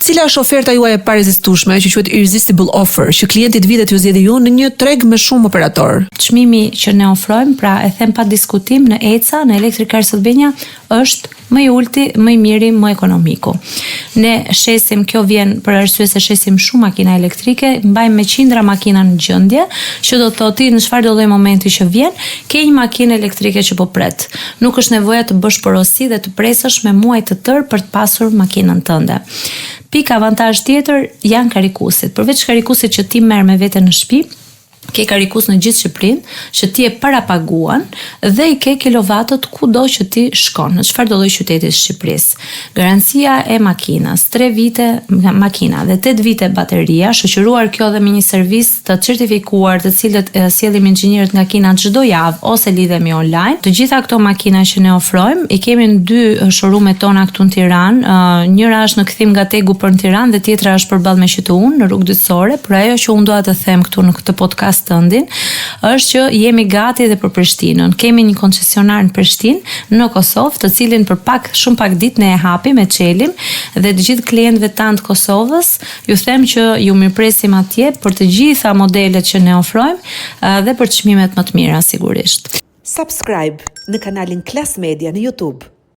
Cila është oferta juaj e parezistueshme që quhet irresistible offer, që klienti të vitet ju zgjidhni ju në një treg me shumë operator? Çmimi që ne ofrojmë, pra e them pa diskutim, në ECA, në Electric Cars Albania, është më i ulti, më i miri, më ekonomiku. Ne shesim, kjo vjen për arsye se shesim shumë makina elektrike, mbajmë me qindra makina në gjendje, që do të thotë në çfarëdo lloj momenti që vjen, ke një makinë elektrike që po pret. Nuk është nevoja të bësh porosi dhe të presësh me muaj të tërë për të pasur makinën tënde. Pika avantazh tjetër janë karikusit. Përveç karikusit që ti merr me vete në shtëpi, ke karikus në gjithë Shqipërinë, që ti e parapaguan dhe i ke kilovatët kudo që ti shkon, në çfarëdo lloj qyteti të Shqipërisë. Garancia e makinës, 3 vite makina dhe 8 vite bateria, shoqëruar kjo dhe me një servis të certifikuar, të cilët sjellim inxhinierët nga Kina çdo javë ose lidhemi online. Të gjitha këto makina që ne ofrojmë, i kemi në 2 showroom-et tona këtu në Tiranë. Njëra është në kthim nga Tegu për në Tiranë dhe tjetra është përballë me QT-un në Rrugë Dytësore, por ajo që unë dua të them këtu në këtë podcast tëndin, është që jemi gati edhe për Prishtinën. Kemi një koncesionar në Prishtinë, në Kosovë, të cilin për shumë pak ditë ne e hapim, e çelim dhe të gjithë klientëve tanë të Kosovës, ju them që ju mirpresim atje për të gjitha modelet që ne ofrojmë dhe për çmimet më të mira sigurisht. Subscribe në kanalin Klas Media në YouTube.